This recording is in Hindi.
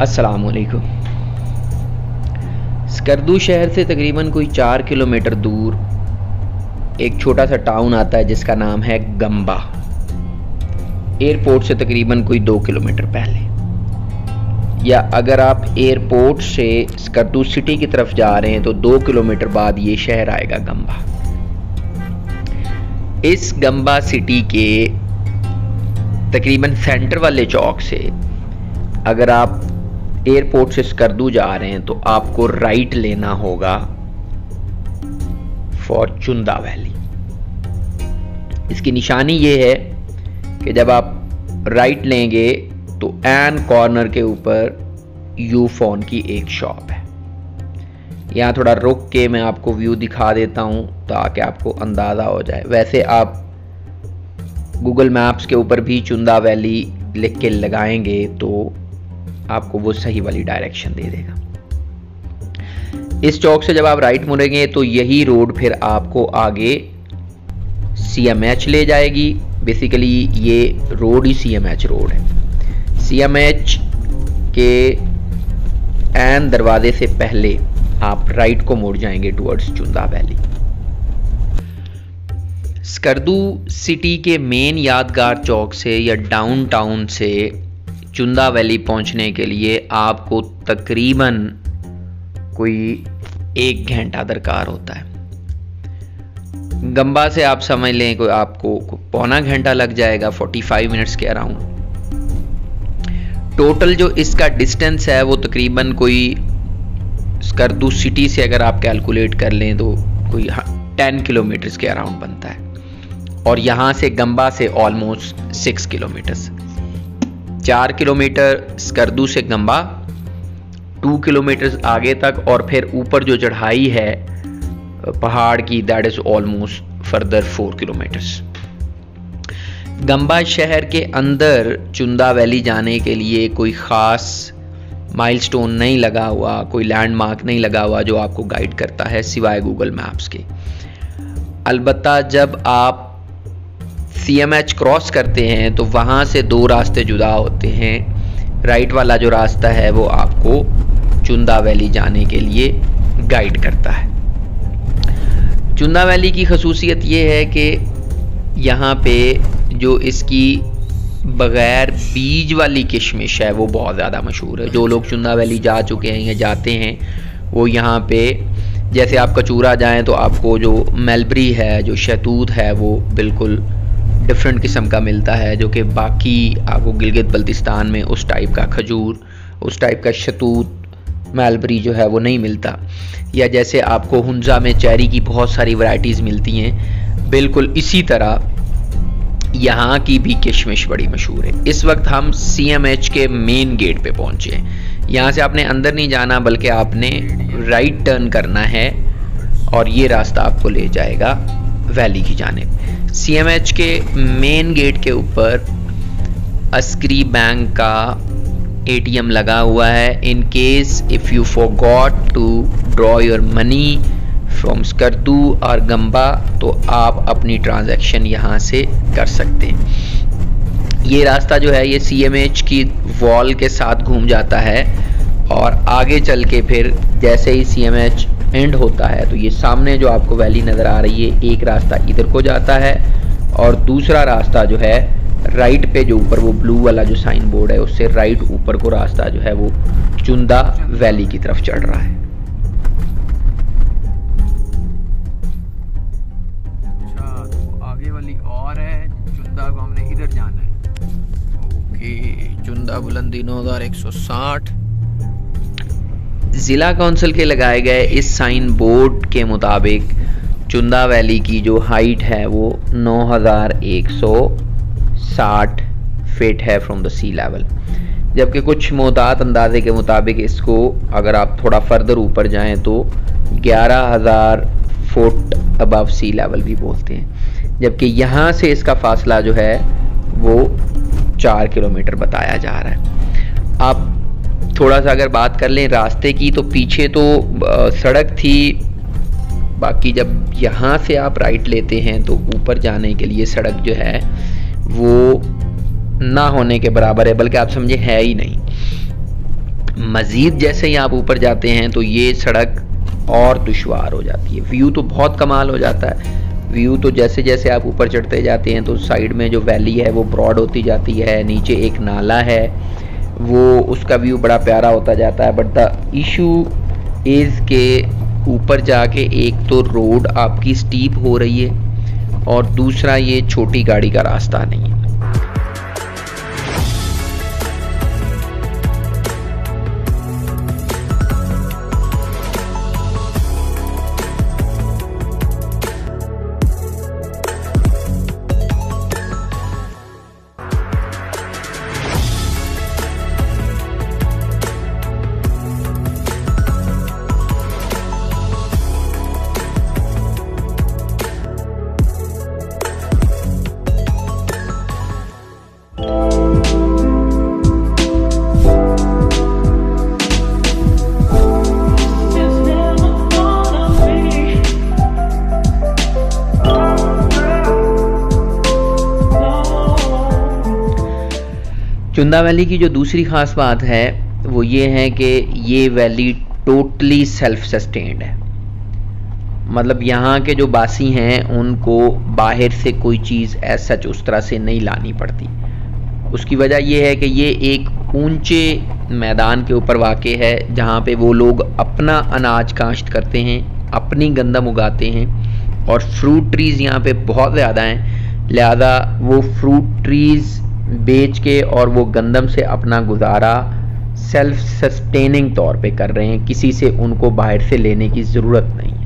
अस्सलामुअलैकुम। स्कर्दू शहर से तकरीबन कोई 4 किलोमीटर दूर एक छोटा सा टाउन आता है जिसका नाम है गंबा। एयरपोर्ट से तकरीबन कोई 2 किलोमीटर पहले, या अगर आप एयरपोर्ट से स्कर्दू सिटी की तरफ जा रहे हैं तो 2 किलोमीटर बाद ये शहर आएगा गंबा। इस गंबा सिटी के तकरीबन सेंटर वाले चौक से अगर आप एयरपोर्ट से स्कर्दू जा रहे हैं तो आपको राइट लेना होगा फॉर चुंदा वैली। इसकी निशानी ये है कि जब आप राइट लेंगे तो एन कॉर्नर के ऊपर यूफोन की एक शॉप है। यहाँ थोड़ा रुक के मैं आपको व्यू दिखा देता हूँ ताकि आपको अंदाज़ा हो जाए। वैसे आप गूगल मैप्स के ऊपर भी चुंदा वैली लिख के लगाएंगे तो आपको वो सही वाली डायरेक्शन दे देगा। इस चौक से जब आप राइट मुड़ेंगे तो यही रोड फिर आपको आगे CMH ले जाएगी। बेसिकली ये रोड ही CMH रोड है। CMH के एन दरवाजे से पहले आप राइट को मुड़ जाएंगे टुवर्ड्स चुंदा वैली। स्कर्दू सिटी के मेन यादगार चौक से या डाउनटाउन से चुंदा वैली पहुंचने के लिए आपको तकरीबन कोई 1 घंटा दरकार होता है। गंबा से आप समझ लें कोई आपको पौना घंटा लग जाएगा, 45 मिनट्स के अराउंड। टोटल जो इसका डिस्टेंस है वो तकरीबन कोई स्कर्दू सिटी से अगर आप कैलकुलेट कर लें तो कोई 10 किलोमीटर्स के अराउंड बनता है, और यहाँ से गंबा से ऑलमोस्ट 6 किलोमीटर्स। 4 किलोमीटर स्कर्दू से गंबा, 2 किलोमीटर आगे तक, और फिर ऊपर जो चढ़ाई है पहाड़ की that is almost further 4 kilometres. गंबा शहर के अंदर चुंदा वैली जाने के लिए कोई ख़ास माइलस्टोन नहीं लगा हुआ, कोई लैंडमार्क नहीं लगा हुआ जो आपको गाइड करता है सिवाय गूगल मैप्स के। अलबत्ता जब आप CMH क्रॉस करते हैं तो वहाँ से 2 रास्ते जुदा होते हैं। राइट वाला जो रास्ता है वो आपको चुंदा वैली जाने के लिए गाइड करता है। चुंदा वैली की खसूसियत ये है कि यहाँ पे जो इसकी बग़ैर बीज वाली किशमिश है वो बहुत ज़्यादा मशहूर है। जो लोग चुंदा वैली जा चुके हैं या जाते हैं वो यहाँ पे, जैसे आप कचूरा जाएं तो आपको जो मलबरी है, जो शहतूत है, वो बिल्कुल डिफरेंट किस्म का मिलता है, जो कि बाकी आपको गिलगित बल्तिस्तान में उस टाइप का खजूर, उस टाइप का शहतूत, मलबरी जो है वो नहीं मिलता। या जैसे आपको हुंजा में चेरी की बहुत सारी वैरायटीज़ मिलती हैं, बिल्कुल इसी तरह यहाँ की भी किशमिश बड़ी मशहूर है। इस वक्त हम CMH के मेन गेट पे पहुँचे हैं। यहाँ से आपने अंदर नहीं जाना बल्कि आपने राइट टर्न करना है और ये रास्ता आपको ले जाएगा वैली की जानिब। CMH के मेन गेट के ऊपर अस्करी बैंक का ATM लगा हुआ है। In case if you forgot to draw your money from Skardu और गंबा तो आप अपनी ट्रांजैक्शन यहाँ से कर सकते हैं। ये रास्ता जो है ये CMH की वॉल के साथ घूम जाता है और आगे चल के फिर जैसे ही CMH एंड होता है तो ये सामने जो आपको वैली नज़र आ रही है, एक रास्ता इधर को जाता है और दूसरा रास्ता जो है राइट पे, जो ऊपर वो ब्लू वाला जो साइन बोर्ड है उससे राइट ऊपर को रास्ता जो है वो चुंदा वैली की तरफ चढ़ रहा है। अच्छा, तो आगे वाली और है, चुंदा को हमने इधर जाना है। ओके, चुंदा बुलंदी 9160। ज़िला काउंसिल के लगाए गए इस साइन बोर्ड के मुताबिक चुंदा वैली की जो हाइट है वो 9160 फीट है फ्रॉम द सी लेवल, जबकि कुछ मोहतात अंदाजे के मुताबिक इसको अगर आप थोड़ा फर्दर ऊपर जाएं तो 11,000 फुट अबव सी लेवल भी बोलते हैं, जबकि यहाँ से इसका फासला जो है वो 4 किलोमीटर बताया जा रहा है। आप थोड़ा सा अगर बात कर लें रास्ते की तो पीछे तो सड़क थी, बाकी जब यहाँ से आप राइट लेते हैं तो ऊपर जाने के लिए सड़क जो है वो ना होने के बराबर है, बल्कि आप समझे है ही नहीं। मज़ीद जैसे ही आप ऊपर जाते हैं तो ये सड़क और दुश्वार हो जाती है। व्यू तो बहुत कमाल हो जाता है। व्यू तो जैसे जैसे आप ऊपर चढ़ते जाते हैं तो साइड में जो वैली है वो ब्रॉड होती जाती है, नीचे एक नाला है, वो उसका व्यू बड़ा प्यारा होता जाता है। बट द इशू इज़ के ऊपर जाके एक तो रोड आपकी स्टीप हो रही है और दूसरा ये छोटी गाड़ी का रास्ता नहीं है। चुंदा वैली की जो दूसरी ख़ास बात है वो ये है कि ये वैली टोटली सेल्फ सस्टेन्ड है। मतलब यहाँ के जो बासी हैं उनको बाहर से कोई चीज़ ऐसा सच उस तरह से नहीं लानी पड़ती। उसकी वजह ये है कि ये एक ऊंचे मैदान के ऊपर वाक़े है जहाँ पे वो लोग अपना अनाज काश्त करते हैं, अपनी गंदम उगाते हैं और फ्रूट ट्रीज़ यहाँ पे बहुत ज़्यादा हैं। लिहाजा वो फ्रूट ट्रीज़ बेच के और वो गंदम से अपना गुजारा सेल्फ सस्टेनिंग तौर पे कर रहे हैं, किसी से उनको बाहर से लेने की ज़रूरत नहीं।